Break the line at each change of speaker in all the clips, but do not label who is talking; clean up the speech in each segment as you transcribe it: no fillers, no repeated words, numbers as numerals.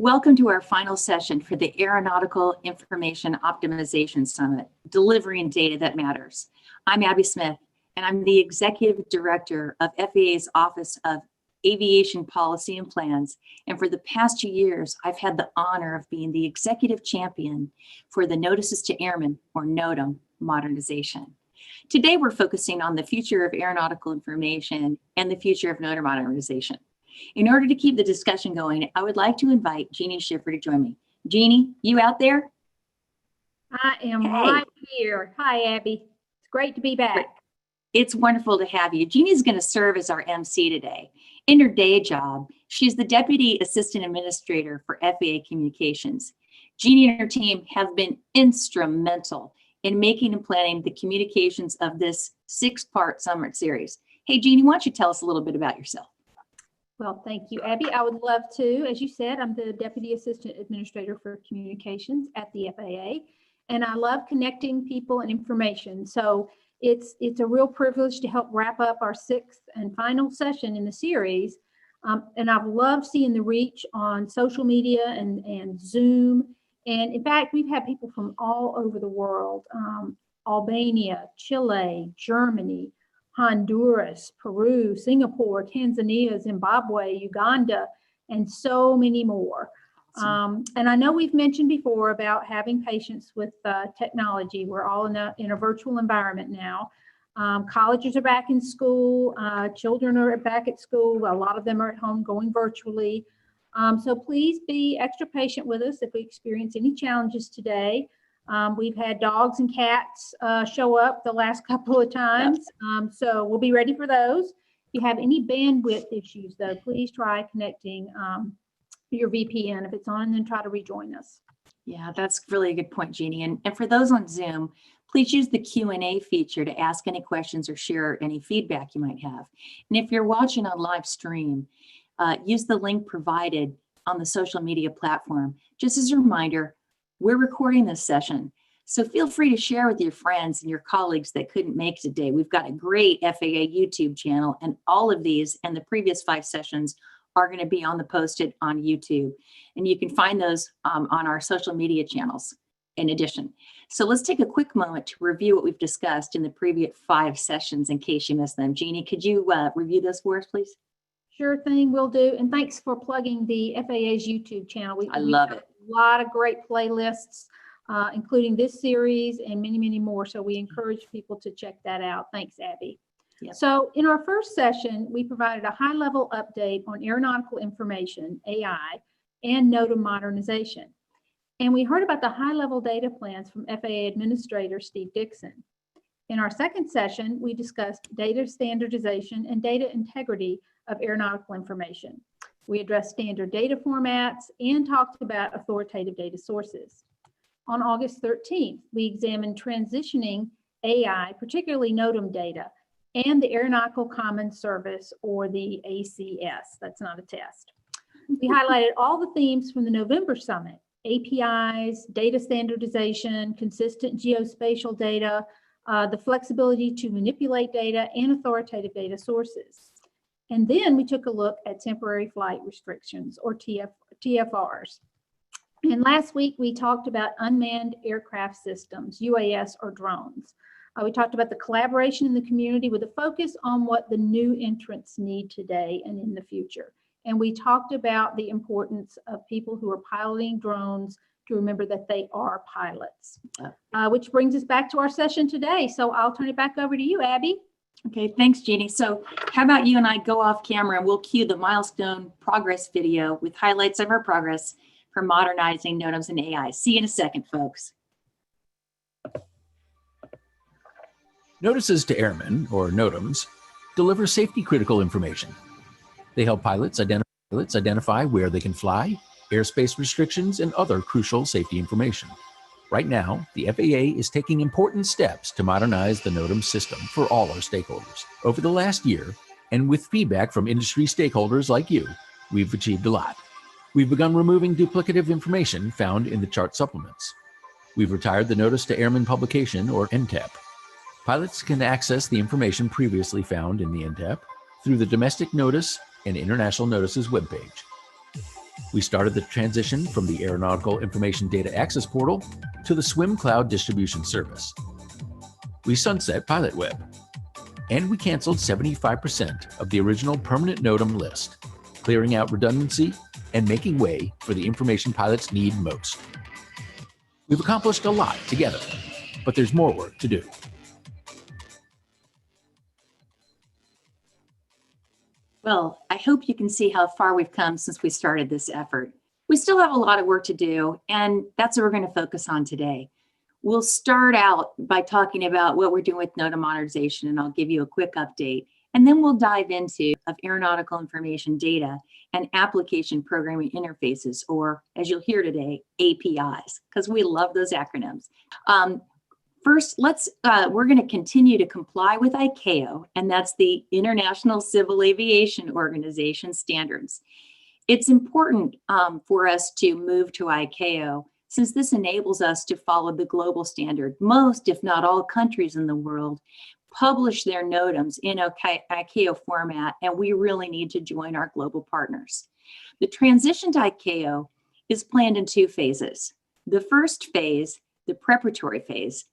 Welcome to our final session for the Aeronautical Information Optimization Summit, Delivering Data That Matters. I'm Abby Smith, and I'm the Executive Director of FAA's Office of Aviation Policy and Plans. And for the past 2 years, I've had the honor of being the Executive Champion for the Notices to Airmen, or NOTAM, modernization. Today, we're focusing on the future of aeronautical information and the future of NOTAM modernization. In order to keep the discussion going, I would like to invite Jeannie Schiffer to join me. Jeannie, you out there?
I am right here. Hi, Abby. It's great to be back.
It's wonderful to have you. Jeannie's going to serve as our MC today. In her day job, she's the Deputy Assistant Administrator for FAA Communications. Jeannie and her team have been instrumental in making and planning the communications of this 6-part summit series. Hey, Jeannie, why don't you tell us a little bit about yourself?
Well, thank you, Abby. I would love to. As you said, I'm the Deputy Assistant Administrator for Communications at the FAA, and I love connecting people and information. So it's a real privilege to help wrap up our 6th and final session in the series. And I've loved seeing the reach on social media and Zoom. And in fact, we've had people from all over the world, Albania, Chile, Germany, Honduras, Peru, Singapore, Tanzania, Zimbabwe, Uganda, and so many more. And I know we've mentioned before about having patience with technology. We're all in a virtual environment now. Colleges are back in school. Children are back at school. A lot of them are at home going virtually. So please be extra patient with us if we experience any challenges today. We've had dogs and cats show up the last couple of times, so we'll be ready for those. If you have any bandwidth issues, though, please try connecting your VPN if it's on, and then try to rejoin us.
Yeah, that's really a good point, Jeannie. And for those on Zoom, please use the Q&A feature to ask any questions or share any feedback you might have. And if you're watching on live stream, use the link provided on the social media platform. Just as a reminder, we're recording this session, so feel free to share with your friends and your colleagues that couldn't make it today. We've got a great FAA YouTube channel, and all of these and the previous 5 sessions are going to be posted on YouTube. And you can find those on our social media channels in addition. So let's take a quick moment to review what we've discussed in the previous 5 sessions in case you missed them. Jeannie, could you review those for us, please?
Sure thing, will do. And thanks for plugging the FAA's YouTube channel.
I love it.
A lot of great playlists, including this series and many, many more. So we encourage people to check that out. Thanks, Abby.
Yep.
So in our first session, we provided a high-level update on aeronautical information, AI, and NOTAM modernization. And we heard about the high-level data plans from FAA Administrator Steve Dixon. In our second session, we discussed data standardization and data integrity of aeronautical information. We addressed standard data formats and talked about authoritative data sources. On August 13th, we examined transitioning AI, particularly NOTAM data, and the Aeronautical Common Service, or the ACS. That's not a test. We highlighted all the themes from the November summit: APIs, data standardization, consistent geospatial data, the flexibility to manipulate data, and authoritative data sources. And then we took a look at temporary flight restrictions, or TFRs. And last week, we talked about unmanned aircraft systems, UAS or drones. We talked about the collaboration in the community with a focus on what the new entrants need today and in the future. And we talked about the importance of people who are piloting drones to remember that they are pilots, which brings us back to our session today. So I'll turn it back over to you, Abby.
Okay, thanks, Jeannie. So how about you and I go off camera and we'll cue the milestone progress video with highlights of our progress for modernizing NOTAMs and AI. See you in a second, folks.
Notices to Airmen, or NOTAMs, deliver safety-critical information. They help pilots identify where they can fly, airspace restrictions, and other crucial safety information. Right now, the FAA is taking important steps to modernize the NOTAM system for all our stakeholders. Over the last year, and with feedback from industry stakeholders like you, we've achieved a lot. We've begun removing duplicative information found in the chart supplements. We've retired the Notice to Airmen publication, or NTAP. Pilots can access the information previously found in the NTAP through the Domestic Notice and International Notices webpage. We started the transition from the Aeronautical Information Data Access Portal to the SWIM Cloud Distribution Service. We sunset Pilot Web, and we canceled 75% of the original permanent NOTAM list, clearing out redundancy and making way for the information pilots need most. We've accomplished a lot together, but there's more work to do.
Well, I hope you can see how far we've come since we started this effort. We still have a lot of work to do, and that's what we're going to focus on today. We'll start out by talking about what we're doing with NOTAM modernization, and I'll give you a quick update. And then we'll dive into aeronautical information data and application programming interfaces, or as you'll hear today, APIs, because we love those acronyms. First, we're going to continue to comply with ICAO, and that's the International Civil Aviation Organization standards. It's important for us to move to ICAO, since this enables us to follow the global standard. Most, if not all, countries in the world publish their NOTAMs in ICAO format, and we really need to join our global partners. The transition to ICAO is planned in 2 phases. The first phase, the preparatory phase,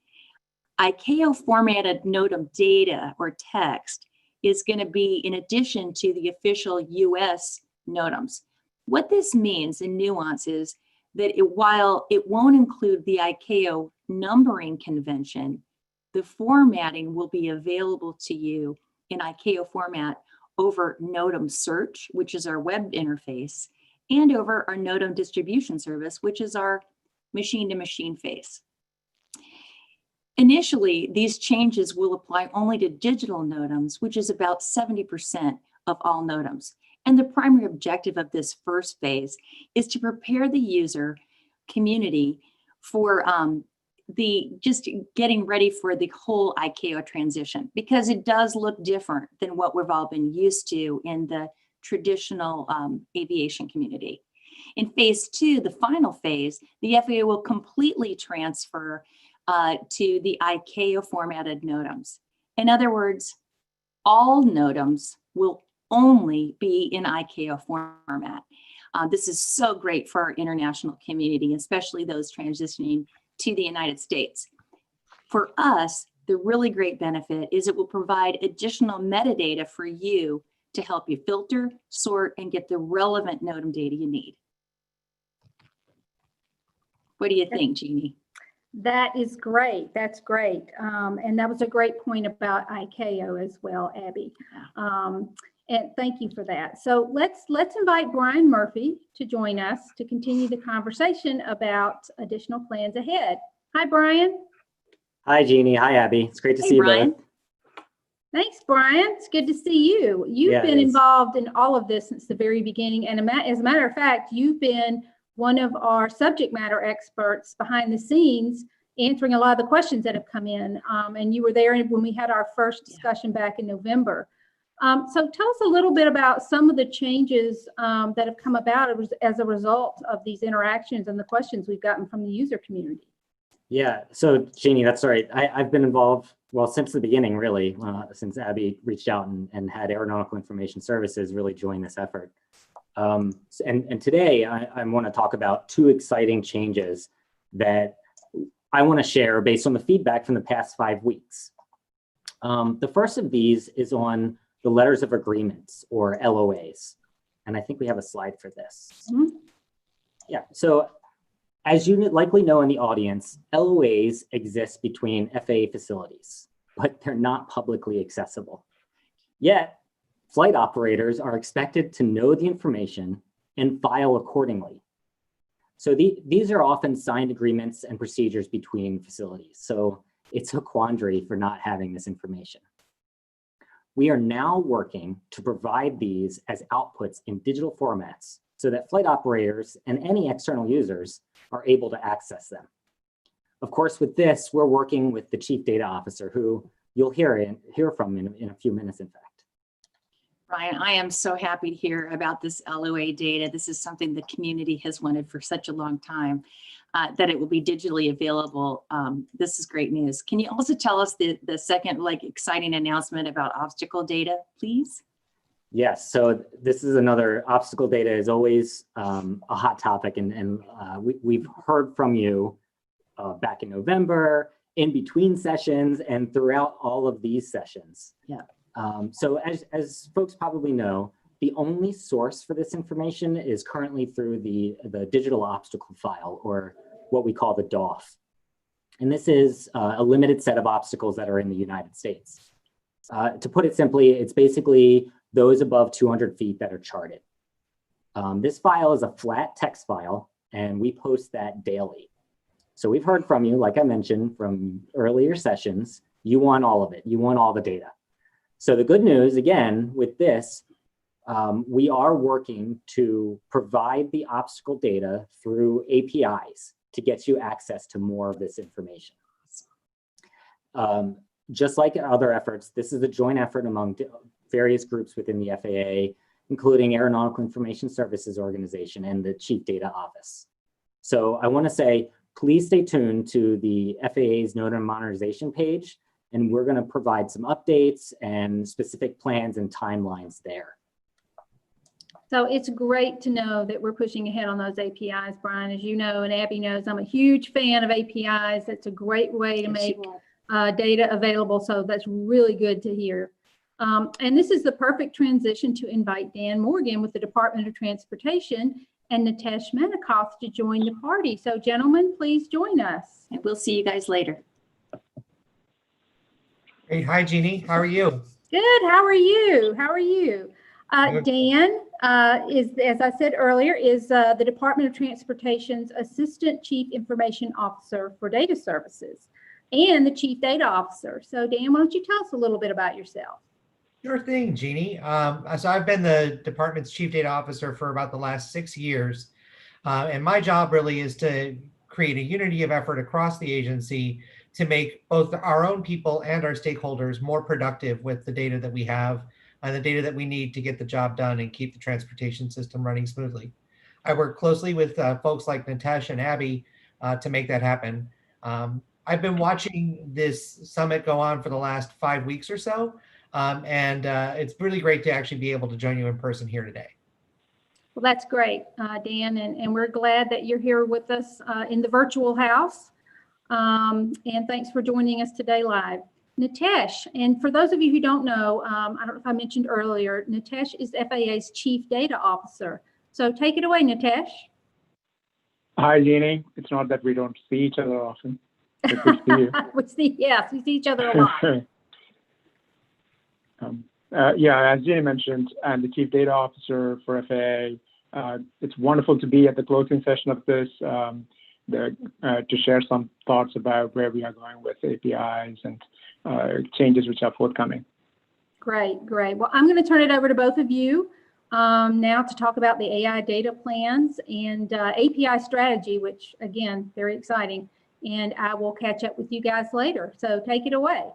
ICAO formatted NOTAM data or text is going to be in addition to the official US NOTAMs. What this means in nuance is that while it won't include the ICAO numbering convention, the formatting will be available to you in ICAO format over NOTAM search, which is our web interface, and over our NOTAM distribution service, which is our machine-to-machine face. Initially, these changes will apply only to digital NOTAMs, which is about 70% of all NOTAMs. And the primary objective of this first phase is to prepare the user community for just getting ready for the whole ICAO transition, because it does look different than what we've all been used to in the traditional aviation community. In phase 2, the final phase, the FAA will completely transfer to the ICAO formatted NOTAMs. In other words, all NOTAMs will only be in ICAO format. This is so great for our international community, especially those transitioning to the United States. For us, the really great benefit is it will provide additional metadata for you to help you filter, sort, and get the relevant NOTAM data you need. What do you think, Jeannie?
That is great. That's great. And that was a great point about ICAO as well, Abby. And thank you for that. So let's invite Brian Murphy to join us to continue the conversation about additional plans ahead. Hi, Brian.
Hi, Jeannie. Hi, Abby. It's great to see you both.
Thanks, Brian. It's good to see you. You've been involved in all of this since the very beginning. And as a matter of fact, you've been one of our subject matter experts behind the scenes answering a lot of the questions that have come in. And you were there when we had our first discussion back in November. So tell us a little bit about some of the changes that have come about as a result of these interactions and the questions we've gotten from the user community.
Yeah, so Jeannie, that's right. I've been involved, well, since the beginning, really, since Abby reached out and had Aeronautical Information Services really join this effort. And today I want to talk about 2 exciting changes that I want to share based on the feedback from the past 5 weeks. The first of these is on the letters of agreements, or LOAs. And I think we have a slide for this. Mm-hmm. Yeah, so as you likely know in the audience, LOAs exist between FAA facilities, but they're not publicly accessible. Yet, flight operators are expected to know the information and file accordingly. So these are often signed agreements and procedures between facilities. So it's a quandary for not having this information. We are now working to provide these as outputs in digital formats so that flight operators and any external users are able to access them. Of course, with this, we're working with the Chief Data Officer, who you'll hear from in a few minutes, in fact.
Ryan, I am so happy to hear about this LOA data. This is something the community has wanted for such a long time, that it will be digitally available. This is great news. Can you also tell us the second exciting announcement about obstacle data, please?
Yes, so this is another obstacle data is always a hot topic, and we've heard from you back in November, in between sessions, and throughout all of these sessions.
Yeah.
So as folks probably know, the only source for this information is currently through the digital obstacle file, or what we call the DOF. And this is a limited set of obstacles that are in the United States. To put it simply, it's basically those above 200 feet that are charted. This file is a flat text file, and we post that daily. So we've heard from you, like I mentioned, from earlier sessions, you want all of it. You want all the data. So the good news, again, with this, we are working to provide the obstacle data through APIs to get you access to more of this information. Just like other efforts, this is a joint effort among various groups within the FAA, including Aeronautical Information Services Organization and the Chief Data Office. So I want to say, please stay tuned to the FAA's NOTAM Modernization page, and we're going to provide some updates and specific plans and timelines there.
So it's great to know that we're pushing ahead on those APIs, Brian. As you know, and Abby knows, I'm a huge fan of APIs. It's a great way to make data available. So that's really good to hear. And this is the perfect transition to invite Dan Morgan with the Department of Transportation and Nitesh Manikoff to join the party. So gentlemen, please join us.
And we'll see you guys later.
Hey, hi, Jeannie. How are you?
Good. How are you? How are you? Dan is, as I said earlier, is the Department of Transportation's Assistant Chief Information Officer for Data Services and the Chief Data Officer. So Dan, why don't you tell us a little bit about yourself?
Sure thing, Jeannie. So I've been the department's Chief Data Officer for about the last 6 years. And my job really is to create a unity of effort across the agency to make both our own people and our stakeholders more productive with the data that we have and the data that we need to get the job done and keep the transportation system running smoothly. I work closely with folks like Nitesh and Abby to make that happen. I've been watching this summit go on for the last 5 weeks or so, and it's really great to actually be able to join you in person here today.
Well, that's great, Dan, and we're glad that you're here with us in the virtual house. And thanks for joining us today live. Nitesh, and for those of you who don't know, I don't know if I mentioned earlier, Nitesh is FAA's Chief Data Officer. So take it away, Nitesh.
Hi, Jeannie. It's not that we don't see each other often. But we see you.
Yes, we see each other a lot.
Yeah, as Jeannie mentioned, I'm the Chief Data Officer for FAA. It's wonderful to be at the closing session of this, to share some thoughts about where we are going with APIs and changes which are forthcoming.
Great, great. Well, I'm going to turn it over to both of you now to talk about the AI data plans and API strategy, which again, very exciting. And I will catch up with you guys later. So take it away.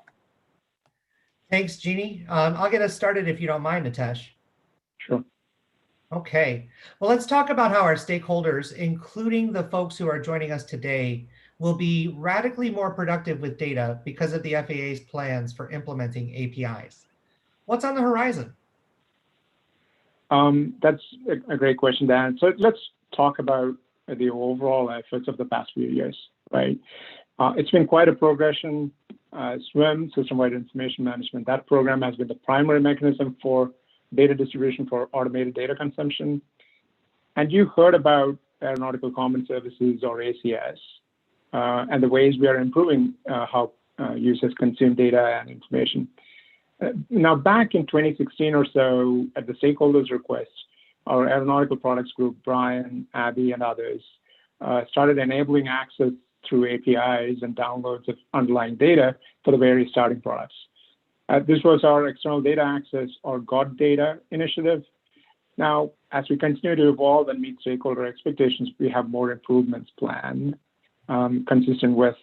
Thanks, Jeannie. I'll get us started if you don't mind, Nitesh.
Sure.
Okay. Well, let's talk about how our stakeholders, including the folks who are joining us today, will be radically more productive with data because of the FAA's plans for implementing APIs. What's on the horizon?
That's a great question, Dan. So let's talk about the overall efforts of the past few years, right? It's been quite a progression. SWIM, System-Wide Information Management, that program has been the primary mechanism for data distribution for automated data consumption. And you heard about Aeronautical Common Services, or ACS, and the ways we are improving how users consume data and information. Now, back in 2016 or so, at the stakeholders' request, our Aeronautical Products Group, Brian, Abby, and others, started enabling access through APIs and downloads of underlying data for the various starting products. This was our External Data Access, or GOT data initiative. Now, as we continue to evolve and meet stakeholder expectations, we have more improvements planned, consistent with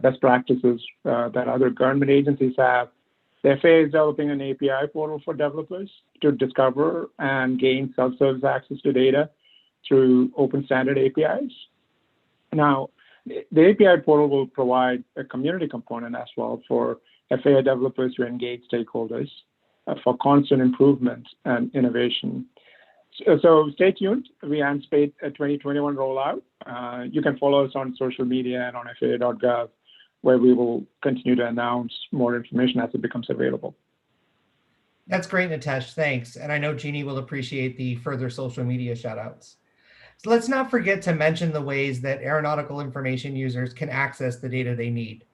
best practices that other government agencies have. The FAA is developing an API portal for developers to discover and gain self-service access to data through open standard APIs. Now, the API portal will provide a community component as well for FAA developers to engage stakeholders for constant improvement and innovation. So stay tuned. We anticipate a 2021 rollout. You can follow us on social media and on FAA.gov, where we will continue to announce more information as it becomes available.
That's great, Nitesh. Thanks. And I know Jeannie will appreciate the further social media shout outs. So let's not forget to mention the ways that aeronautical information users can access the data they need.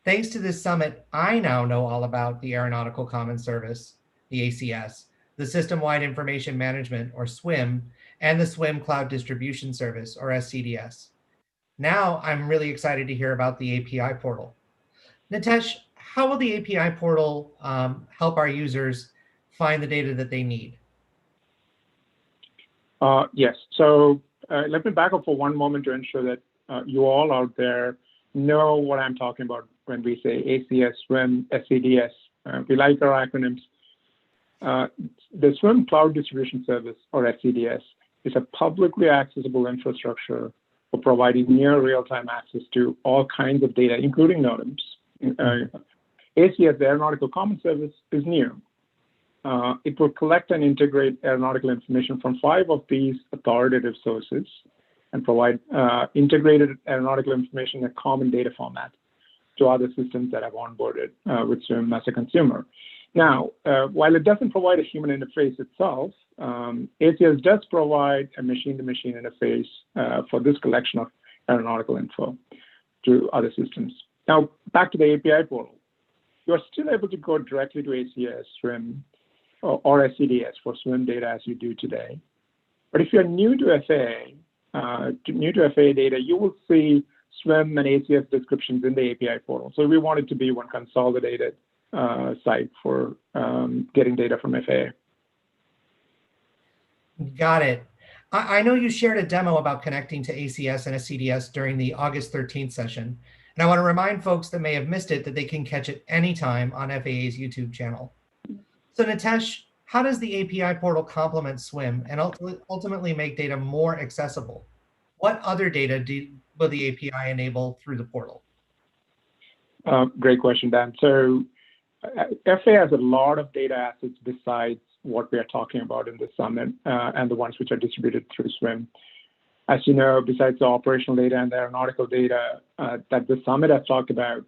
Thanks to this summit, I now know all about the Aeronautical Common Service, the ACS, the System-Wide Information Management, or SWIM, and the SWIM Cloud Distribution Service, or SCDS. Now I'm really excited to hear about the API portal. Nitesh, how will the API portal help our users find the data that they need?
Yes, so let me back up for one moment to ensure that you all out there know what I'm talking about when we say ACS, SWIM, SCDS. We like our acronyms. The SWIM Cloud Distribution Service, or SCDS, is a publicly accessible infrastructure for providing near real-time access to all kinds of data, including NOTAMs. ACS, the Aeronautical Common Service, is new. It will collect and integrate aeronautical information from 5 of these authoritative sources and provide integrated aeronautical information in a common data format to other systems that have onboarded with SWIM as a consumer. Now, while it doesn't provide a human interface itself, ACS does provide a machine-to-machine interface for this collection of aeronautical info to other systems. Now, back to the API portal. You're still able to go directly to ACS, SWIM, or SCDS for SWIM data as you do today. But if you're new to FAA data, you will see SWIM and ACS descriptions in the API portal. So we want it to be one consolidated site for getting data from FAA.
Got it. I know you shared a demo about connecting to ACS and SCDS during the August 13th session. And I want to remind folks that may have missed it that they can catch it anytime on FAA's YouTube channel. So Nitesh, how does the API portal complement SWIM and ultimately make data more accessible? What other data will the API enable through the portal?
Great question, Dan. So FAA has a lot of data assets besides what we are talking about in the summit and the ones which are distributed through SWIM. As you know, besides the operational data and the aeronautical data that the summit has talked about,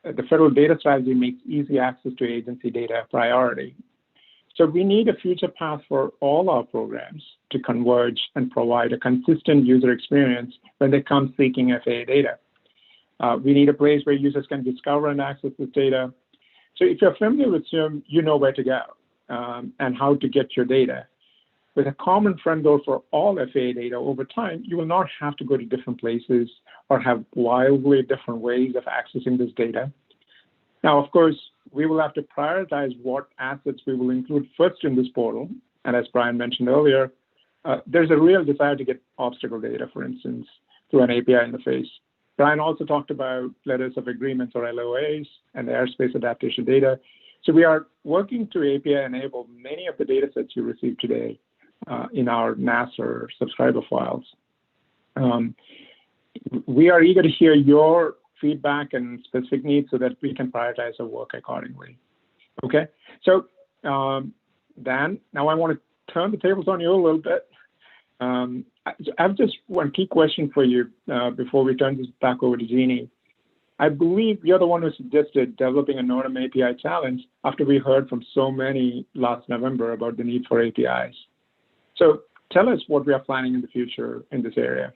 the federal data strategy makes easy access to agency data a priority. So we need a future path for all our programs to converge and provide a consistent user experience when they come seeking FAA data. We need a place where users can discover and access this data. So if you're familiar with SWIM, you know where to go and how to get your data. With a common front door for all FAA data over time, you will not have to go to different places or have wildly different ways of accessing this data. Now, of course, we will have to prioritize what assets we will include first in this portal. And as Brian mentioned earlier, there's a real desire to get obstacle data, for instance, through an API interface. Brian also talked about letters of agreements or LOAs and the airspace adaptation data. So we are working to API enable many of the data sets you receive today in our NASA subscriber files. We are eager to hear your feedback and specific needs so that we can prioritize our work accordingly. Okay, so Dan, now I want to turn the tables on you a little bit. I have just one key question for you before we turn this back over to Jeannie. I believe you're the one who suggested developing a NOTAM API challenge after we heard from so many last November about the need for APIs. So tell us what we are planning in the future in this area.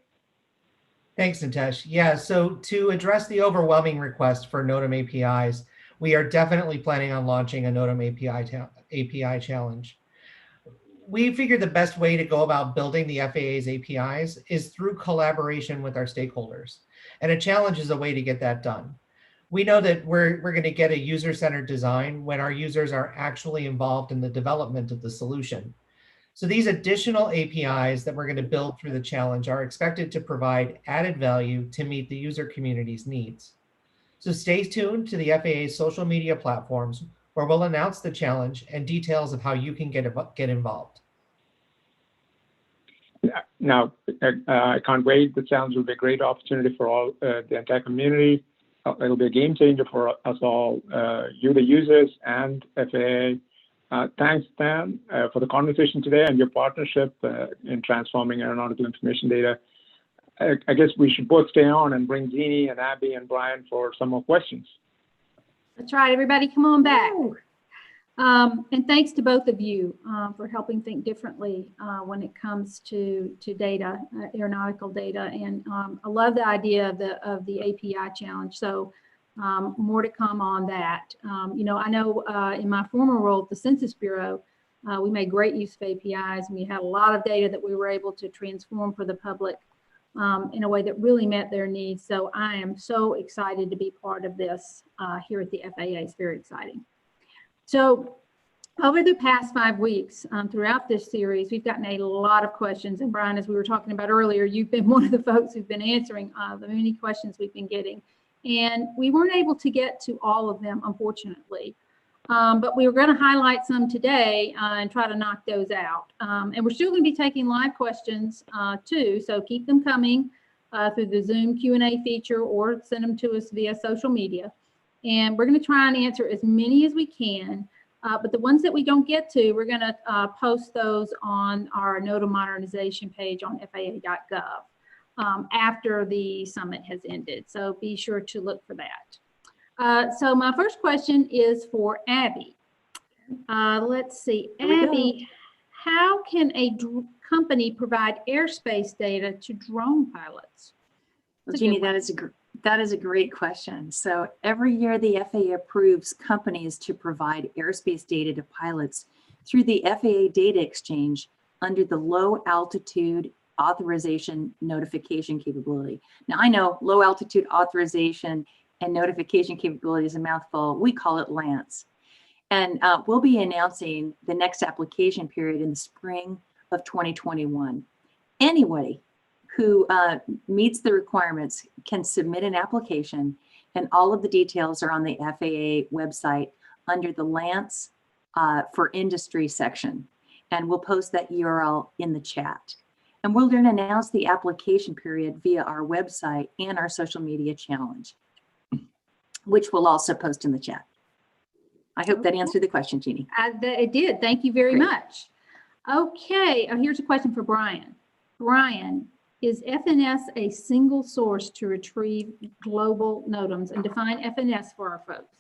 Thanks, Nitesh. Yeah, so to address the overwhelming request for NOTAM APIs, we are definitely planning on launching a NOTAM API challenge. We figured the best way to go about building the FAA's APIs is through collaboration with our stakeholders. And a challenge is a way to get that done. We know that we're going to get a user-centered design when our users are actually involved in the development of the solution. So these additional APIs that we're going to build through the challenge are expected to provide added value to meet the user community's needs. So stay tuned to the FAA's social media platforms where we'll announce the challenge and details of how you can get involved.
Now, I can't wait. The challenge will be a great opportunity for all the entire community. It'll be a game changer for us all, you, the users, and FAA. Thanks, Dan, for the conversation today and your partnership in transforming aeronautical information data. I guess we should both stay on and bring Jeannie and Abby and Brian for some more questions.
That's right, everybody, come on back. And thanks to both of you for helping think differently when it comes to data, aeronautical data. And I love the idea of the API challenge. So more to come on that. You know, I know in my former role at the Census Bureau, we made great use of APIs, and we had a lot of data that we were able to transform for the public in a way that really met their needs. So I am so excited to be part of this here at the FAA. It's very exciting. So over the past 5 weeks throughout this series, we've gotten a lot of questions. And Brian, as we were talking about earlier, you've been one of the folks who've been answering the many questions we've been getting. And we weren't able to get to all of them, unfortunately. But we were going to highlight some today and try to knock those out. And we're still going to be taking live questions too, so keep them coming through the Zoom Q&A feature or send them to us via social media. And we're going to try and answer as many as we can. But the ones that we don't get to, we're going to post those on our NOTAM modernization page on FAA.gov after the summit has ended. So be sure to look for that. So my first question is for Abby. Let's see, Abby, how can a company provide airspace data to drone pilots?
Well, Jeannie, that is a great question. So every year the FAA approves companies to provide airspace data to pilots through the FAA Data Exchange under the Low Altitude Authorization Notification capability. Now I know Low Altitude Authorization and Notification capability is a mouthful. We call it LANC. And we'll be announcing the next application period in the spring of 2021. Anybody who meets the requirements can submit an application, and all of the details are on the FAA website under the LANC for industry section. And we'll post that URL in the chat. And we're going to announce the application period via our website and our social media challenge, which we'll also post in the chat. I hope that answered the question, Jeannie.
It did. Thank you very much. Okay, here's a question for Brian. Brian, is FNS a single source to retrieve global NOTAMs? And define FNS for our folks.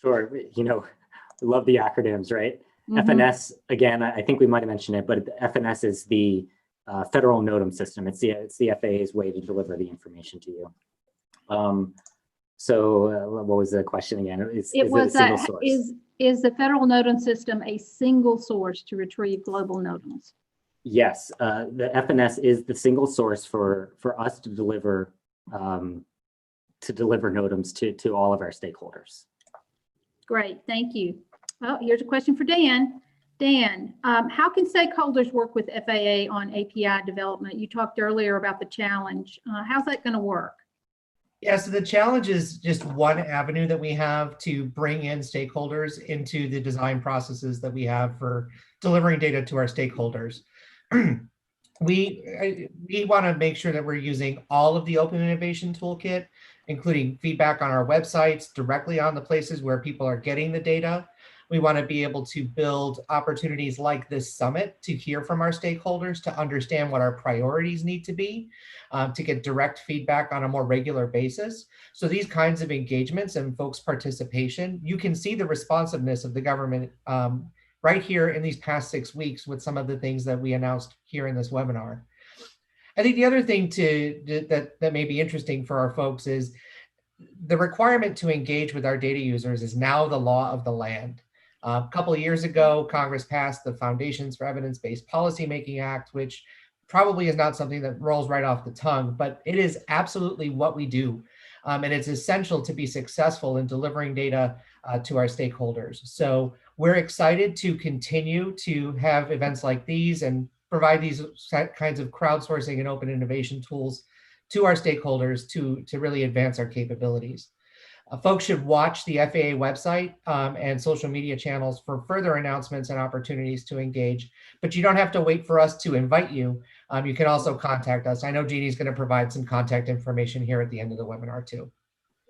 Sure. You know, we love the acronyms, right?
Mm-hmm.
FNS, again, I think we might have mentioned it, but FNS is the federal NOTAM system. It's the FAA's way to deliver the information to you. So what was the question again? Is it a single source?
Is the federal NOTAM system a single source to retrieve global NOTAMs?
Yes, the FNS is the single source for us to deliver NOTAMs to all of our stakeholders.
Great, thank you. Well, here's a question for Dan. Dan, how can stakeholders work with FAA on API development? You talked earlier about the challenge. How's that going to work?
Yeah, so the challenge is just one avenue that we have to bring in stakeholders into the design processes that we have for delivering data to our stakeholders. We want to make sure that we're using all of the Open Innovation Toolkit, including feedback on our websites, directly on the places where people are getting the data. We want to be able to build opportunities like this summit to hear from our stakeholders, to understand what our priorities need to be, to get direct feedback on a more regular basis. So these kinds of engagements and folks' participation, you can see the responsiveness of the government right here in these past 6 weeks with some of the things that we announced here in this webinar. I think the other thing that may be interesting for our folks is the requirement to engage with our data users is now the law of the land. A couple of years ago, Congress passed the Foundations for Evidence-Based Policymaking Act, which probably is not something that rolls right off the tongue, but it is absolutely what we do. And it's essential to be successful in delivering data to our stakeholders. So we're excited to continue to have events like these and provide these kinds of crowdsourcing and open innovation tools to our stakeholders to really advance our capabilities. Folks should watch the FAA website and social media channels for further announcements and opportunities to engage, but you don't have to wait for us to invite you. You can also contact us. I know Jeannie's going to provide some contact information here at the end of the webinar too.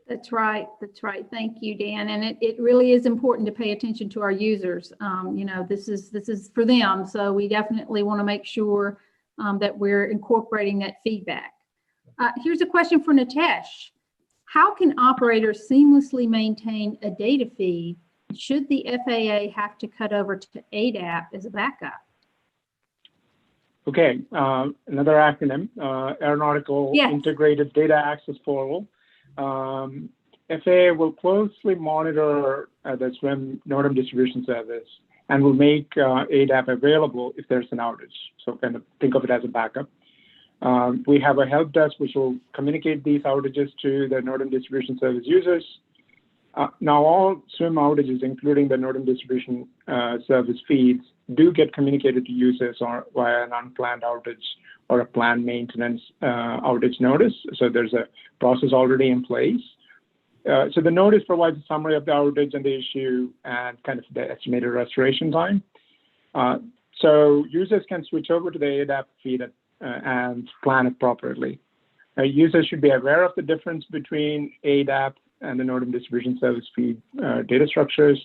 That's right. That's right. Thank you, Dan. And it really is important to pay attention to our users. You know, this is for them. So we definitely want to make sure that we're incorporating that feedback. Here's a question for Nitesh. How can operators seamlessly maintain a data feed should the FAA have to cut over to ADAP as a backup?
Okay, another acronym, Aeronautical
Yes.
Integrated Data Access Portal. FAA will closely monitor the SWIM NOTAM distribution service and will make ADAP available if there's an outage. So kind of think of it as a backup. We have a help desk which will communicate these outages to the NOTAM distribution service users. Now, all SWIM outages, including the NOTAM distribution service feeds, do get communicated to users or via an unplanned outage or a planned maintenance outage notice. So there's a process already in place. So the notice provides a summary of the outage and the issue and kind of the estimated restoration time. So users can switch over to the ADAP feed and plan appropriately. Users should be aware of the difference between ADAP and the NOTAM distribution service feed data structures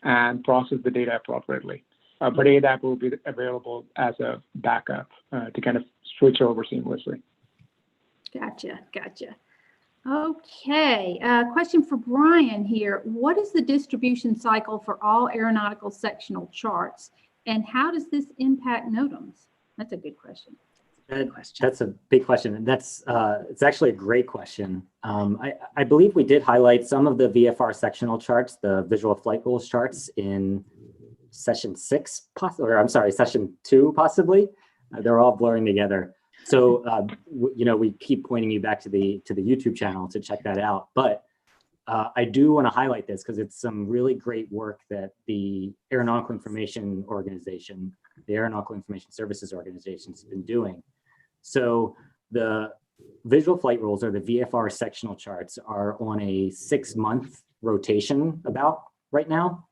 and process the data appropriately. But ADAP will be available as a backup to kind of switch over seamlessly.
Gotcha. Okay, question for Brian here. What is the distribution cycle for all aeronautical sectional charts, and how does this impact NOTAMs? That's a good question.
That's a big question. And that's it's actually a great question. I believe we did highlight some of the VFR sectional charts, the visual flight rules charts in session 6, session 2, possibly. They're all blurring together. So, you know, we keep pointing you back to the YouTube channel to check that out. But I do want to highlight this because it's some really great work that the Aeronautical Information Organization, the Aeronautical Information Services Organization, has been doing. So the visual flight rules, or the VFR sectional charts, are on a 6-month rotation about right now,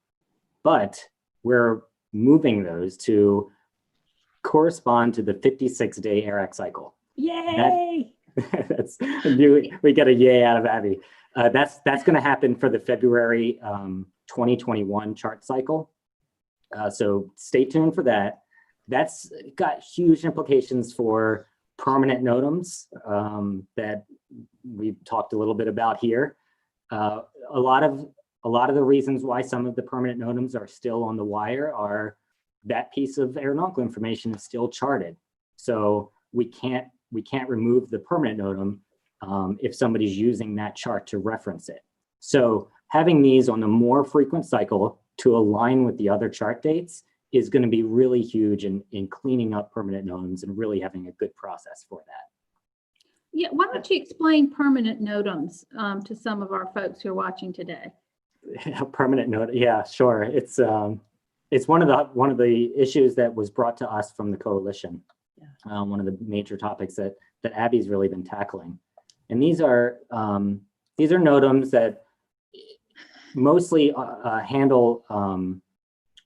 but we're moving those to correspond to the 56-day AIRAC cycle.
Yay!
We got a yay out of Abby. That's going to happen for the February 2021 chart cycle. So stay tuned for that. That's got huge implications for permanent NOTAMs that we've talked a little bit about here. A lot of the reasons why some of the permanent NOTAMs are still on the wire are that piece of aeronautical information is still charted. So we can't remove the permanent NOTAM if somebody's using that chart to reference it. So having these on a more frequent cycle to align with the other chart dates is going to be really huge in cleaning up permanent NOTAMs and really having a good process for that.
Yeah, why don't you explain permanent NOTAMs to some of our folks who are watching today?
Permanent NOTAM, yeah, sure. It's one of the issues that was brought to us from the coalition. Yeah. One of the major topics that Abby's really been tackling, and these are NOTAMs that mostly handle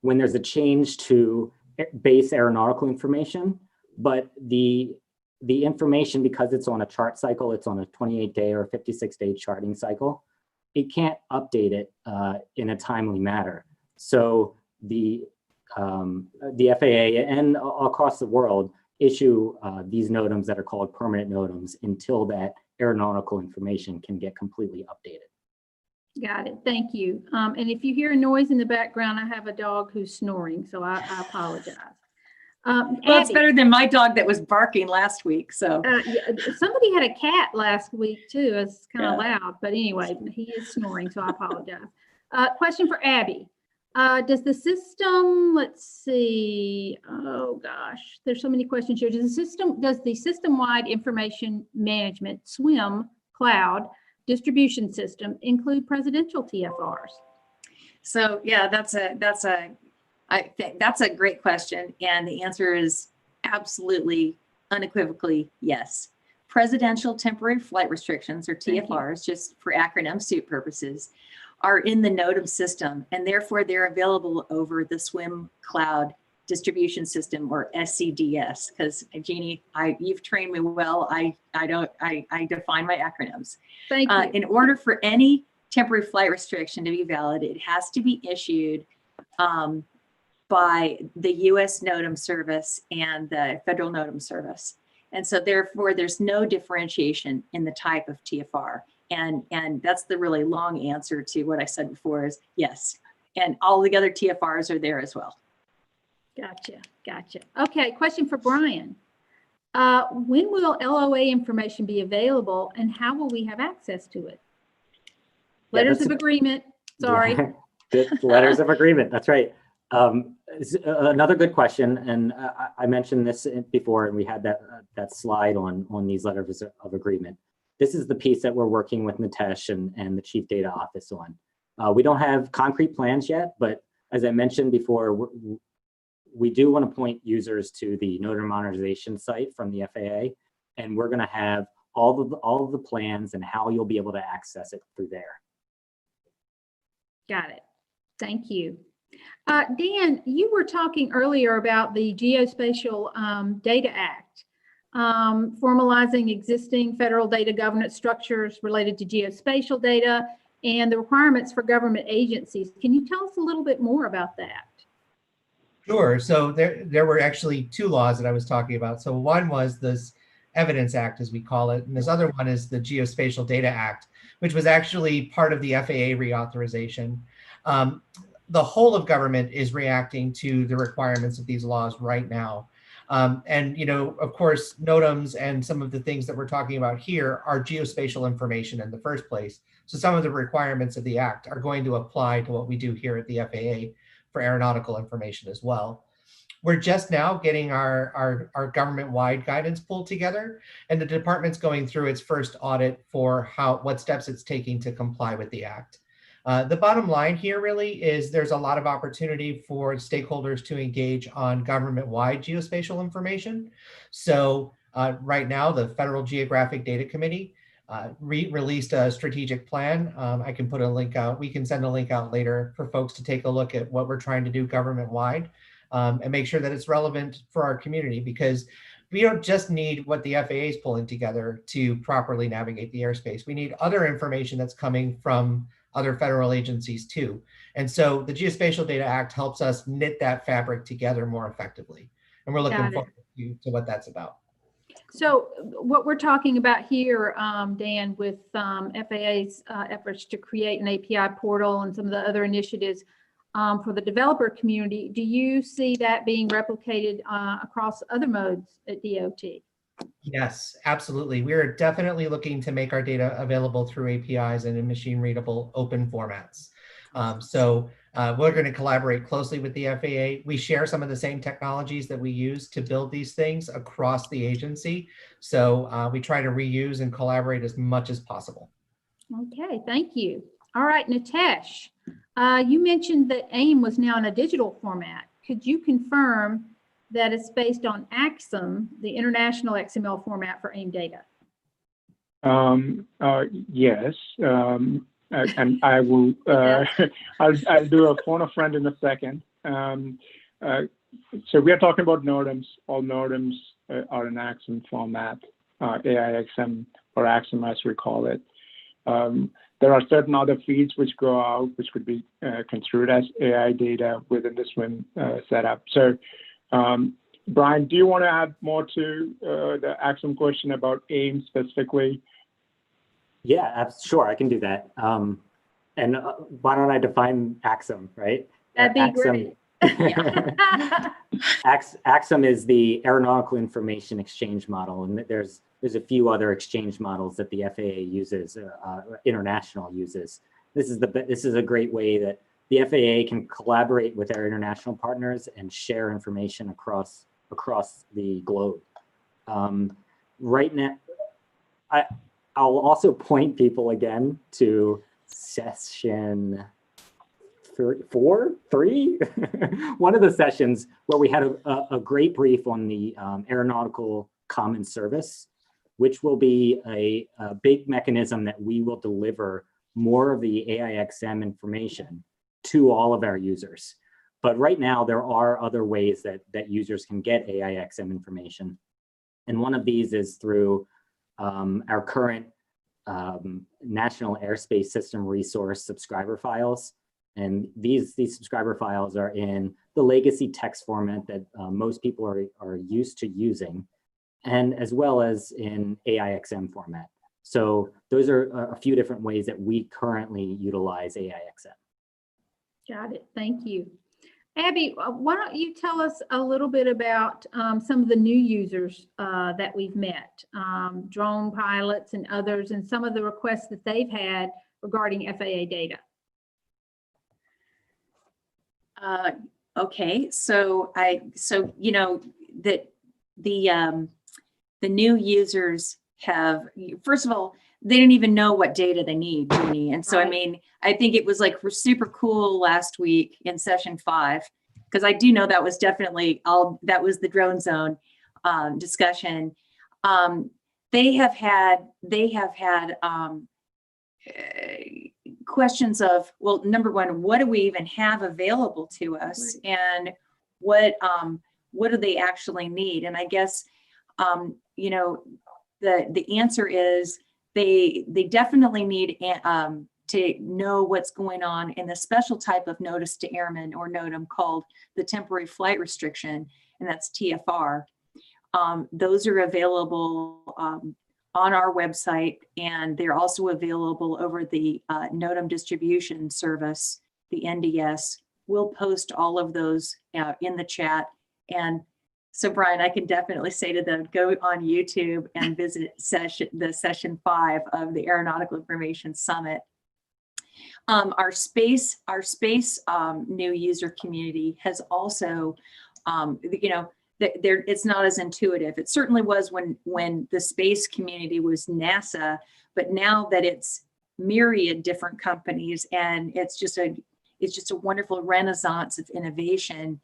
when there's a change to base aeronautical information, but the information, because it's on a chart cycle, it's on a 28-day or 56-day charting cycle, it can't update it in a timely manner. So the FAA and across the world issue these NOTAMs that are called permanent NOTAMs until that aeronautical information can get completely updated.
Got it. Thank you. And if you hear a noise in the background, I have a dog who's snoring, so I apologize.
Well, it's better than my dog that was barking last week. So
yeah, somebody had a cat last week too. It's kind of loud, but anyway, he is snoring, so I apologize. Question for Abby. Does the system, let's see, oh gosh, there's so many questions here. Does the system-wide information management, SWIM cloud distribution system include presidential TFRs?
So yeah, I think that's a great question. And the answer is absolutely, unequivocally, yes. Presidential temporary flight restrictions, or TFRs, just for acronym suit purposes, are in the NOTAM system, and therefore they're available over the SWIM cloud Distribution System, or SCDS, because Jeannie, you've trained me well. I define my acronyms.
Thank you.
In order for any temporary flight restriction to be valid, it has to be issued by the U.S. NOTAM service and the federal NOTAM service. And so therefore, there's no differentiation in the type of TFR. And that's the really long answer to what I said before is yes. And all the other TFRs are there as well.
Gotcha. Okay, question for Brian. When will LOA information be available and how will we have access to it? Letters of agreement, sorry.
The letters of agreement, that's right. Another good question, and I mentioned this before, and we had that slide on these letters of agreement. This is the piece that we're working with Nitesh and the Chief Data Office on. We don't have concrete plans yet, but as I mentioned before, we do want to point users to the NOTAM Modernization site from the FAA, and we're going to have all of the plans and how you'll be able to access it through there.
Got it. Thank you. Dan, you were talking earlier about the Geospatial Data Act, formalizing existing federal data governance structures related to geospatial data and the requirements for government agencies. Can you tell us a little bit more about that?
Sure. So there were actually two laws that I was talking about. So one was this Evidence Act, as we call it, and this other one is the Geospatial Data Act, which was actually part of the FAA reauthorization. The whole of government is reacting to the requirements of these laws right now. And, you know, of course, NOTAMs and some of the things that we're talking about here are geospatial information in the first place. So some of the requirements of the act are going to apply to what we do here at the FAA for aeronautical information as well. We're just now getting our government-wide guidance pulled together, and the department's going through its first audit for what steps it's taking to comply with the act. The bottom line here really is there's a lot of opportunity for stakeholders to engage on government-wide geospatial information. So right now, the Federal Geographic Data Committee released a strategic plan. I can put a link out. We can send a link out later for folks to take a look at what we're trying to do government-wide and make sure that it's relevant for our community, because we don't just need what the FAA is pulling together to properly navigate the airspace. We need other information that's coming from other federal agencies too. And so the Geospatial Data Act helps us knit that fabric together more effectively. And we're looking forward to what that's about.
So what we're talking about here, Dan, with FAA's efforts to create an API portal and some of the other initiatives for the developer community, do you see that being replicated across other modes at DOT?
Yes, absolutely. We're definitely looking to make our data available through APIs and in machine readable open formats. So we're going to collaborate closely with the FAA. We share some of the same technologies that we use to build these things across the agency. So we try to reuse and collaborate as much as possible. Okay,
thank you. All right, Nitesh, you mentioned that AIM was now in a digital format. Could you confirm that it's based on AXM, the international XML format for AIM data?
Yes. And I will, I'll do a phone a friend in a second. So we are talking about NOTAMs. All NOTAMs are in AXM format, AIXM or AXM as we call it. There are certain other feeds which go out, which could be construed as AI data within the SWIM setup. So Brian, do you want to add more to the AXM question about AIM specifically?
Yeah, sure, I can do that. And why don't I define AXM, right?
That'd be great.
AXM is the Aeronautical Information Exchange Model, and there's a few other exchange models that the FAA uses, international uses. This is a great way that the FAA can collaborate with our international partners and share information across the globe. Right now, I'll also point people again to session 3, one of the sessions where we had a great brief on the Aeronautical Common Service, which will be a big mechanism that we will deliver more of the AIXM information to all of our users. But right now, there are other ways that users can get AIXM information. And one of these is through our current National Airspace System Resource subscriber files. And these subscriber files are in the legacy text format that most people are used to using, and as well as in AIXM format. So those are a few different ways that we currently utilize AIXM.
Got it. Thank you. Abby, why don't you tell us a little bit about some of the new users that we've met, drone pilots and others, and some of the requests that they've had regarding FAA data.
Okay, so you know that the new users have, first of all, they didn't even know what data they need, Jeannie. And so, right. I mean, I think it was like super cool last week in session 5, because I do know that was definitely that was the drone zone discussion. They have had questions of, well, number one, what do we even have available to us, right. And what do they actually need? And I guess you know, the answer is they definitely need to know what's going on in the special type of notice to airmen, or NOTAM, called the temporary flight restriction, and that's TFR. Those are available on our website, and they're also available over the NOTAM distribution service, the NDS. We'll post all of those in the chat. And so, Brian, I can definitely say to them, go on YouTube and visit session 5 of the Aeronautical Information Summit. Our space new user community has also, you know, it's not as intuitive. It certainly was when the space community was NASA, but now that it's myriad different companies, and it's just a wonderful renaissance of innovation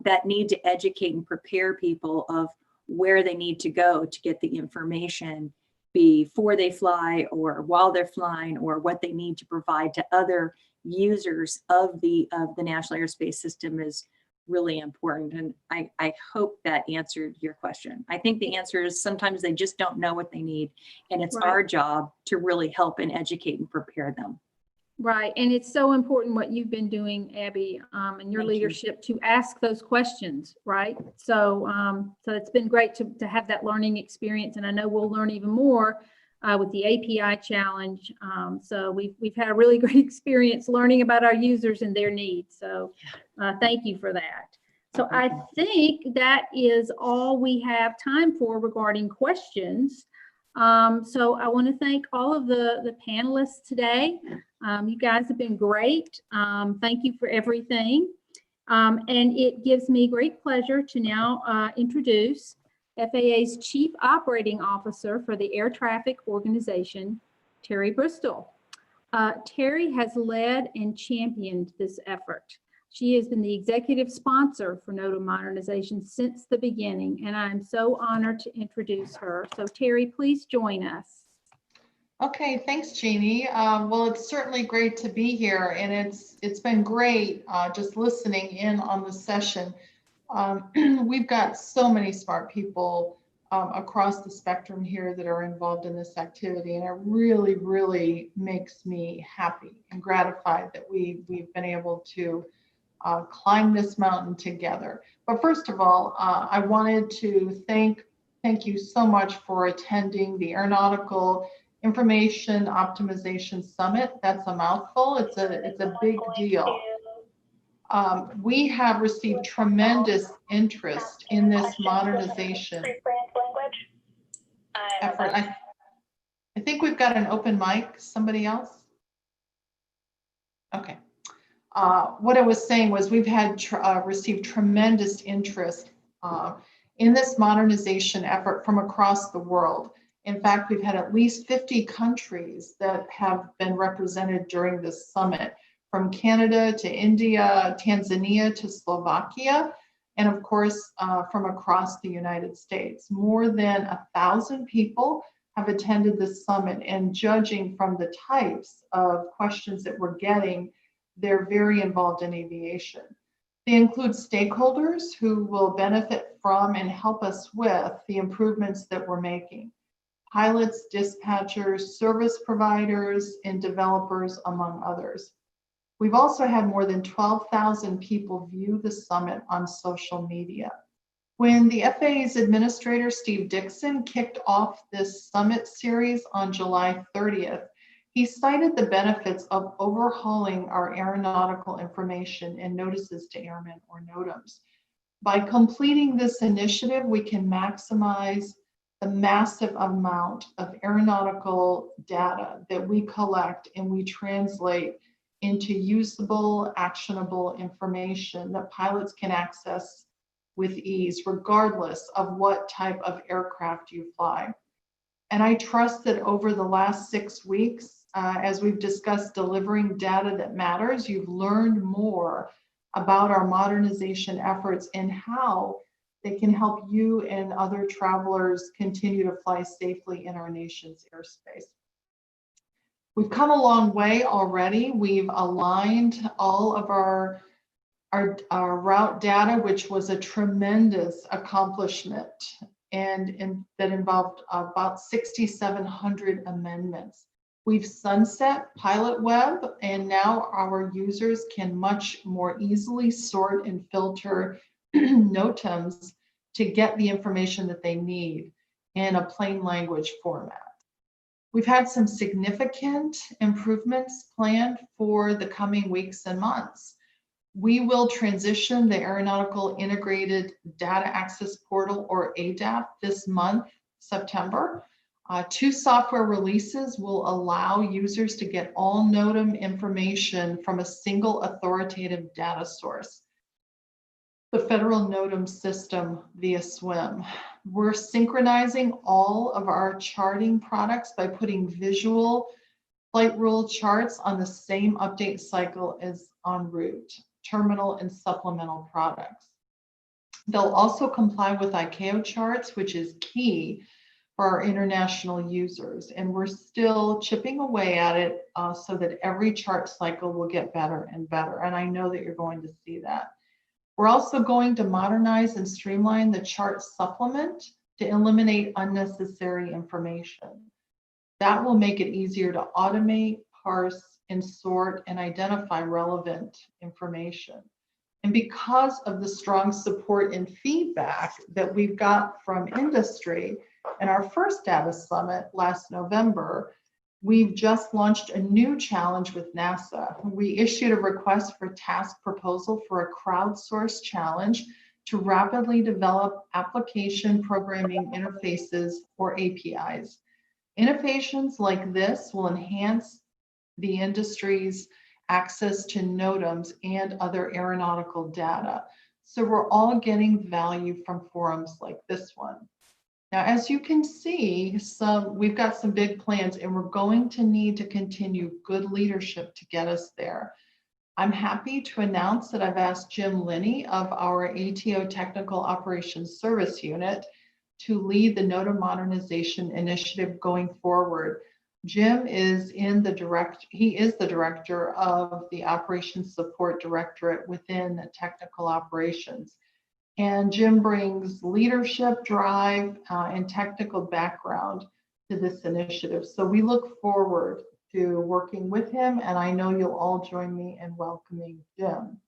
that need to educate and prepare people of where they need to go to get the information before they fly, or while they're flying, or what they need to provide to other users of the National Airspace System is really important. And I hope that answered your question. I think the answer is sometimes they just don't know what they need, and it's right. Our job to really help and educate and prepare them.
Right, and it's so important what you've been doing, Abby, and your leadership to ask those questions, right? So, so it's been great to have that learning experience, and I know we'll learn even more with the API challenge. So we've had a really great experience learning about our users and their needs. So thank you for that. So I think that is all we have time for regarding questions. So I want to thank all of the panelists today. You guys have been great. Thank you for everything. And it gives me great pleasure to now introduce FAA's Chief Operating Officer for the Air Traffic Organization, Terry Bristol. Terry has led and championed this effort. She has been the executive sponsor for NOTAM modernization since the beginning, and I'm so honored to introduce her. So Terry, please join us.
Okay, thanks, Jeannie. Well, it's certainly great to be here, and it's been great just listening in on the session. We've got so many smart people across the spectrum here that are involved in this activity, and it really, really makes me happy and gratified that we've been able to climb this mountain together. But first of all, I wanted to thank you so much for attending the Aeronautical Information Optimization Summit. That's a mouthful. It's a big deal. We have received tremendous interest in this modernization effort. I think we've got an open mic. Somebody else? Okay. What I was saying was we've had received tremendous interest in this modernization effort from across the world. In fact, we've had at least 50 countries that have been represented during this summit, from Canada to India, Tanzania to Slovakia, and of course, from across the United States. More than 1,000 people have attended this summit, and judging from the types of questions that we're getting, they're very involved in aviation. They include stakeholders who will benefit from and help us with the improvements that we're making. Pilots, dispatchers, service providers, and developers, among others. We've also had more than 12,000 people view the summit on social media. When the FAA's administrator, Steve Dixon, kicked off this summit series on July 30th, he cited the benefits of overhauling our aeronautical information and notices to airmen, or NOTAMs. By completing this initiative, we can maximize the massive amount of aeronautical data that we collect and we translate into usable, actionable information that pilots can access with ease, regardless of what type of aircraft you fly. And I trust that over the last 6 weeks, as we've discussed delivering data that matters, you've learned more about our modernization efforts and how they can help you and other travelers continue to fly safely in our nation's airspace. We've come a long way already. We've aligned all of our route data, which was a tremendous accomplishment, and that involved about 6,700 amendments. We've sunset Pilot Web, and now our users can much more easily sort and filter NOTAMs to get the information that they need in a plain language format. We've had some significant improvements planned for the coming weeks and months. We will transition the Aeronautical Integrated Data Access Portal, or ADAP, this month, September. 2 software releases will allow users to get all NOTAM information from a single authoritative data source, the Federal NOTAM System via SWIM. We're synchronizing all of our charting products by putting visual flight rule charts on the same update cycle as en route, terminal, and supplemental products. They'll also comply with ICAO charts, which is key for our international users. And we're still chipping away at it so that every chart cycle will get better and better. And I know that you're going to see that. We're also going to modernize and streamline the chart supplement to eliminate unnecessary information. That will make it easier to automate, parse, and sort and identify relevant information. And because of the strong support and feedback that we've got from industry in our first data summit last November, we've just launched a new challenge with NASA. We issued a request for task proposal for a crowdsourced challenge to rapidly develop application programming interfaces, or APIs. Innovations like this will enhance the industry's access to NOTAMs and other aeronautical data. So we're all getting value from forums like this one. Now, as you can see, we've got some big plans, and we're going to need to continue good leadership to get us there. I'm happy to announce that I've asked Jim Linney of our ATO Technical Operations Service Unit to lead the NOTAM Modernization Initiative going forward. Jim is the director of the Operations Support Directorate within Technical Operations. And Jim brings leadership, drive, and technical background to this initiative. So we look forward to working with him, and I know you'll all join me in welcoming Jim.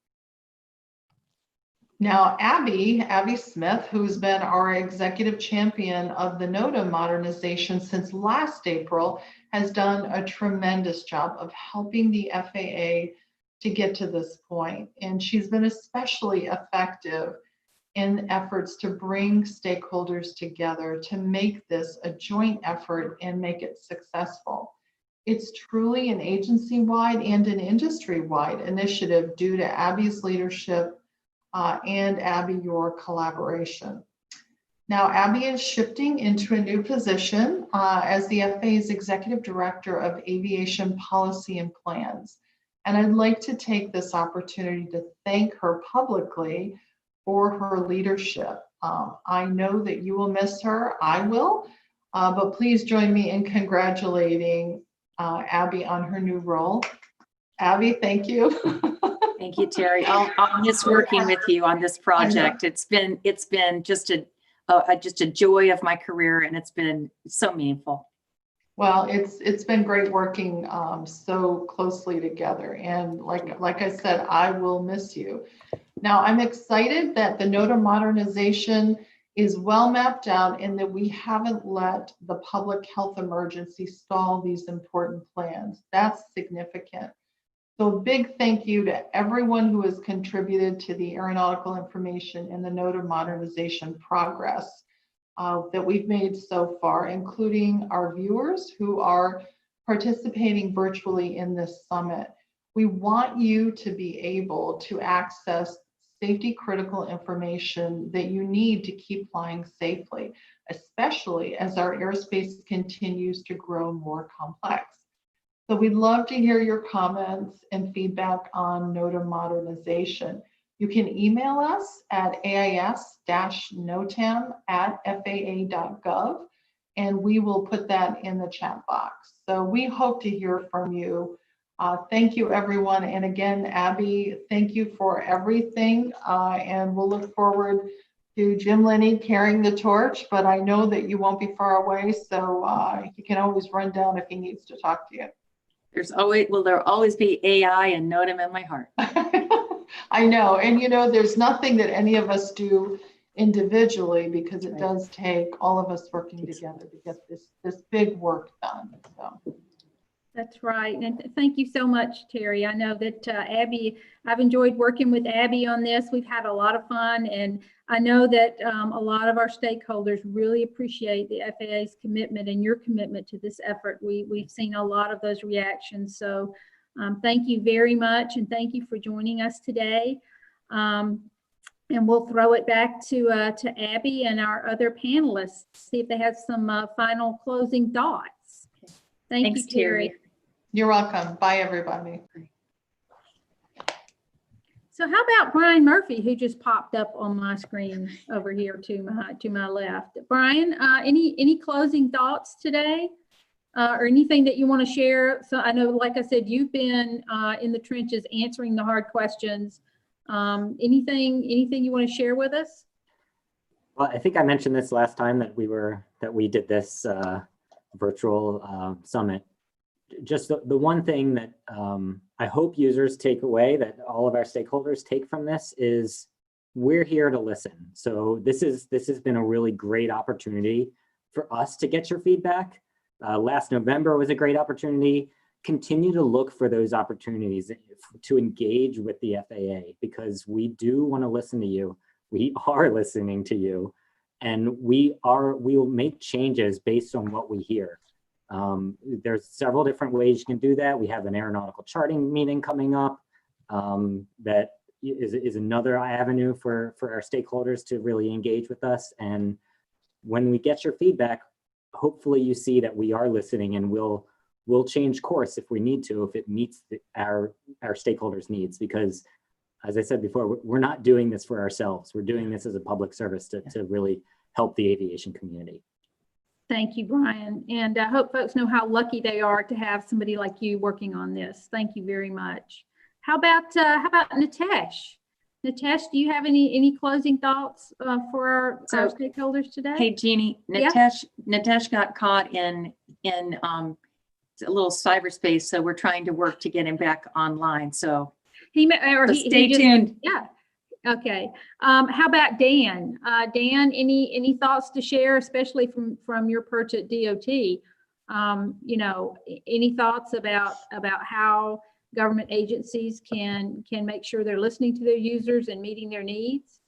Now, Abby Smith, who's been our executive champion of the NOTAM modernization since last April, has done a tremendous job of helping the FAA to get to this point. And she's been especially effective in efforts to bring stakeholders together to make this a joint effort and make it successful. It's truly an agency-wide and an industry-wide initiative due to Abby's leadership and Abby, your collaboration. Now, Abby is shifting into a new position as the FAA's Executive Director of Aviation Policy and Plans. And I'd like to take this opportunity to thank her publicly for her leadership. I know that you will miss her, I will, but please join me in congratulating Abby on her new role. Abby, thank you.
Thank you, Terry. I'll miss working with you on this project. It's been just a joy of my career, and it's been so meaningful.
Well, it's been great working so closely together. And like I said, I will miss you. Now, I'm excited that the NOTAM modernization is well mapped out and that we haven't let the public health emergency stall these important plans. That's significant. So a big thank you to everyone who has contributed to the aeronautical information and the NOTAM modernization progress that we've made so far, including our viewers who are participating virtually in this summit. We want you to be able to access safety critical information that you need to keep flying safely, especially as our airspace continues to grow more complex. So we'd love to hear your comments and feedback on NOTAM modernization. You can email us at ais-notam@faa.gov, and we will put that in the chat box. So we hope to hear from you. Thank you, everyone. And again, Abby, thank you for everything. And we'll look forward to Jim Linney carrying the torch, but I know that you won't be far away, so he can always run down if he needs to talk to you.
There'll always be AI and NOTAM in my heart.
I know, and there's nothing that any of us do individually because it does take all of us working together to get this big work done. So.
That's right. And thank you so much, Terry. I know that Abby, I've enjoyed working with Abby on this. We've had a lot of fun, and I know that a lot of our stakeholders really appreciate the FAA's commitment and your commitment to this effort. We've seen a lot of those reactions. So thank you very much, and thank you for joining us today. And we'll throw it back to Abby and our other panelists, see if they have some final closing thoughts. Thanks, you, Terry.
You're welcome. Bye, everybody.
So how about Brian Murphy, who just popped up on my screen over here to my left? Brian, any closing thoughts today, or anything that you want to share? So I know, like I said, you've been in the trenches answering the hard questions. Anything you want to share with us?
Well, I think I mentioned this last time that we did this virtual summit. Just the one thing that I hope users take away, that all of our stakeholders take from this, is we're here to listen. So this has been a really great opportunity for us to get your feedback. Last November was a great opportunity. Continue to look for those opportunities to engage with the FAA, because we do want to listen to you. We are listening to you, and we will make changes based on what we hear. There's several different ways you can do that. We have an aeronautical charting meeting coming up that is another avenue for our stakeholders to really engage with us. And when we get your feedback, hopefully you see that we are listening, and we'll change course if we need to, if it meets our stakeholders' needs. Because as I said before, we're not doing this for ourselves. We're doing this as a public service to really help the aviation community.
Thank you, Brian. And I hope folks know how lucky they are to have somebody like you working on this. Thank you very much. How about Nitesh? Nitesh, do you have any closing thoughts for our stakeholders today?
Hey, Jeannie, Nitesh got caught in a little cyberspace, so we're trying to work to get him back online. So stay tuned.
Yeah. Okay. How about Dan? Dan, any thoughts to share, especially from your perch at DOT? Any thoughts about how government agencies can make sure they're listening to their users and meeting their needs?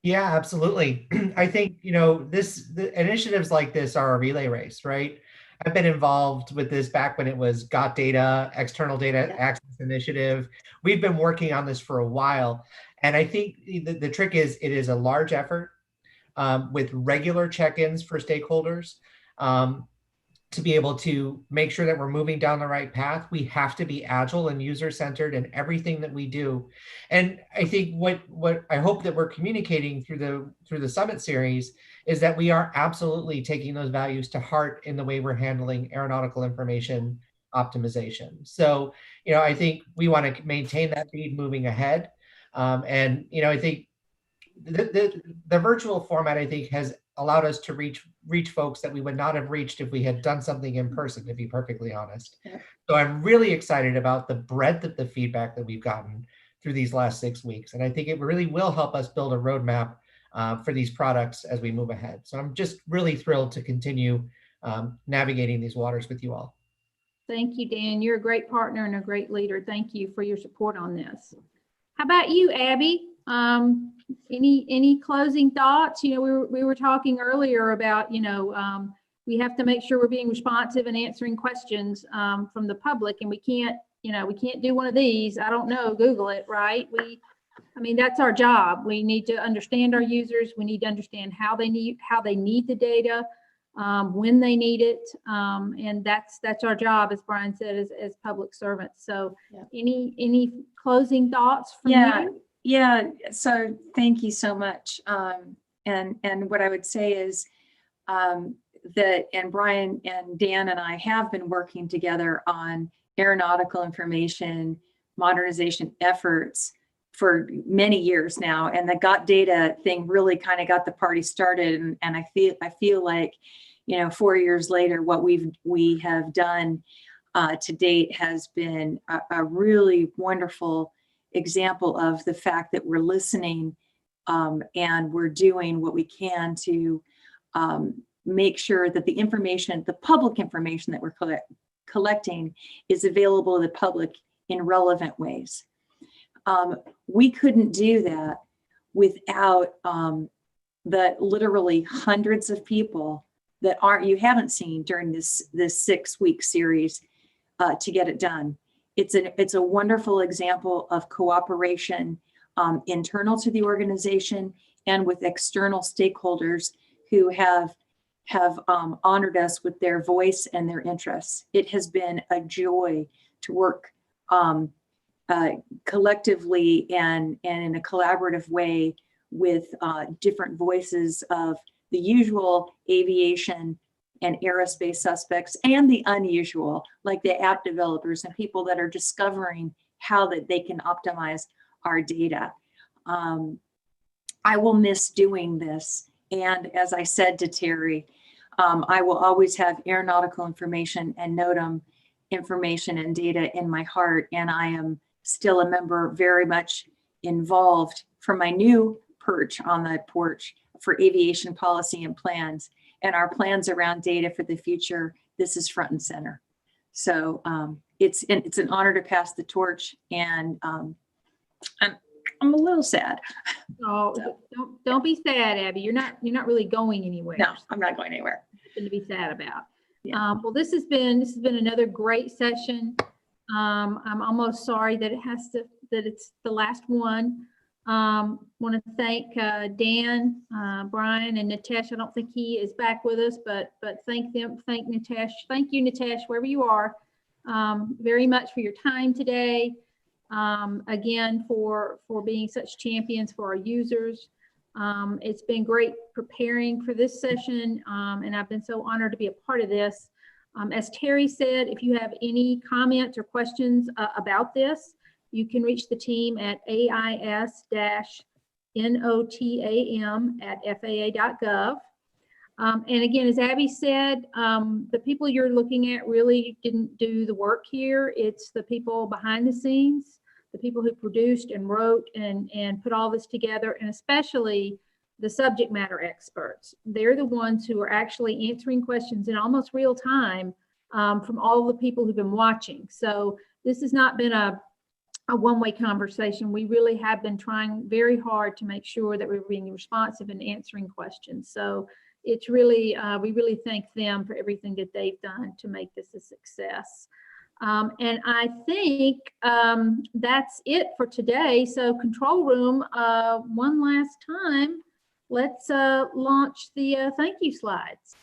Yeah, absolutely. I think, the initiatives like this are a relay race, right? I've been involved with this back when it was Got Data, External Data Access Initiative. We've been working on this for a while. And I think the trick is it is a large effort with regular check-ins for stakeholders to be able to make sure that we're moving down the right path. We have to be agile and user-centered in everything that we do. And I think what I hope that we're communicating through the summit series is that we are absolutely taking those values to heart in the way we're handling aeronautical information optimization. So, I think we want to maintain that speed moving ahead. And, I think the virtual format, I think, has allowed us to reach folks that we would not have reached if we had done something in person, to be perfectly honest.
Yeah.
So I'm really excited about the breadth of the feedback that we've gotten through these last 6 weeks. And I think it really will help us build a roadmap for these products as we move ahead. So I'm just really thrilled to continue navigating these waters with you all.
Thank you, Dan. You're a great partner and a great leader. Thank you for your support on this. How about you, Abby? Any closing thoughts? We were talking earlier about, we have to make sure we're being responsive and answering questions from the public, and we can't do one of these. I don't know, Google it, right? That's our job. We need to understand our users. We need to understand how they need the data, when they need it, and that's our job, as Brian said, as public servants. So, yeah. Any closing thoughts from you?
Yeah. So thank you so much. And what I would say is that, and Brian and Dan and I have been working together on aeronautical information modernization efforts for many years now, and the got data thing really kind of got the party started. And I feel like, 4 years later, what we have done to date has been a really wonderful example of the fact that we're listening and we're doing what we can to make sure that the public information that we're collecting is available to the public in relevant ways. We couldn't do that without the literally hundreds of people that you haven't seen during this 6-week series to get it done. It's a wonderful example of cooperation internal to the organization and with external stakeholders who have honored us with their voice and their interests. It has been a joy to work collectively and in a collaborative way with different voices of the usual aviation and aerospace suspects and the unusual, like the app developers and people that are discovering how that they can optimize our data. I will miss doing this. And as I said to Terry, I will always have aeronautical information and NOTAM information and data in my heart. And I am still a member, very much involved from my new perch on the porch for aviation policy and plans. And our plans around data for the future, this is front and center. So it's an honor to pass the torch, and I'm a little sad.
Oh, so, don't be sad, Abby. You're not really going anywhere.
No, I'm not going anywhere.
Nothing to be sad about.
Yeah.
Well, this has been another great session. I'm almost sorry that it's the last one. Want to thank Dan, Brian, and Nitesh. I don't think he is back with us, but thank them. Thank Nitesh. Thank you, Nitesh, wherever you are, very much for your time today. Again, for being such champions for our users. It's been great preparing for this session, and I've been so honored to be a part of this. As Terry said, if you have any comments or questions about this, you can reach the team at ais-notam@faa.gov. And again, as Abby said, the people you're looking at really didn't do the work here. It's the people behind the scenes, the people who produced and wrote and put all this together, and especially the subject matter experts. They're the ones who are actually answering questions in almost real time from all the people who've been watching. So this has not been a one-way conversation. We really have been trying very hard to make sure that we're being responsive and answering questions. So it's really, we really thank them for everything that they've done to make this a success. And I think that's it for today. So control room, one last time, let's launch the thank you slides.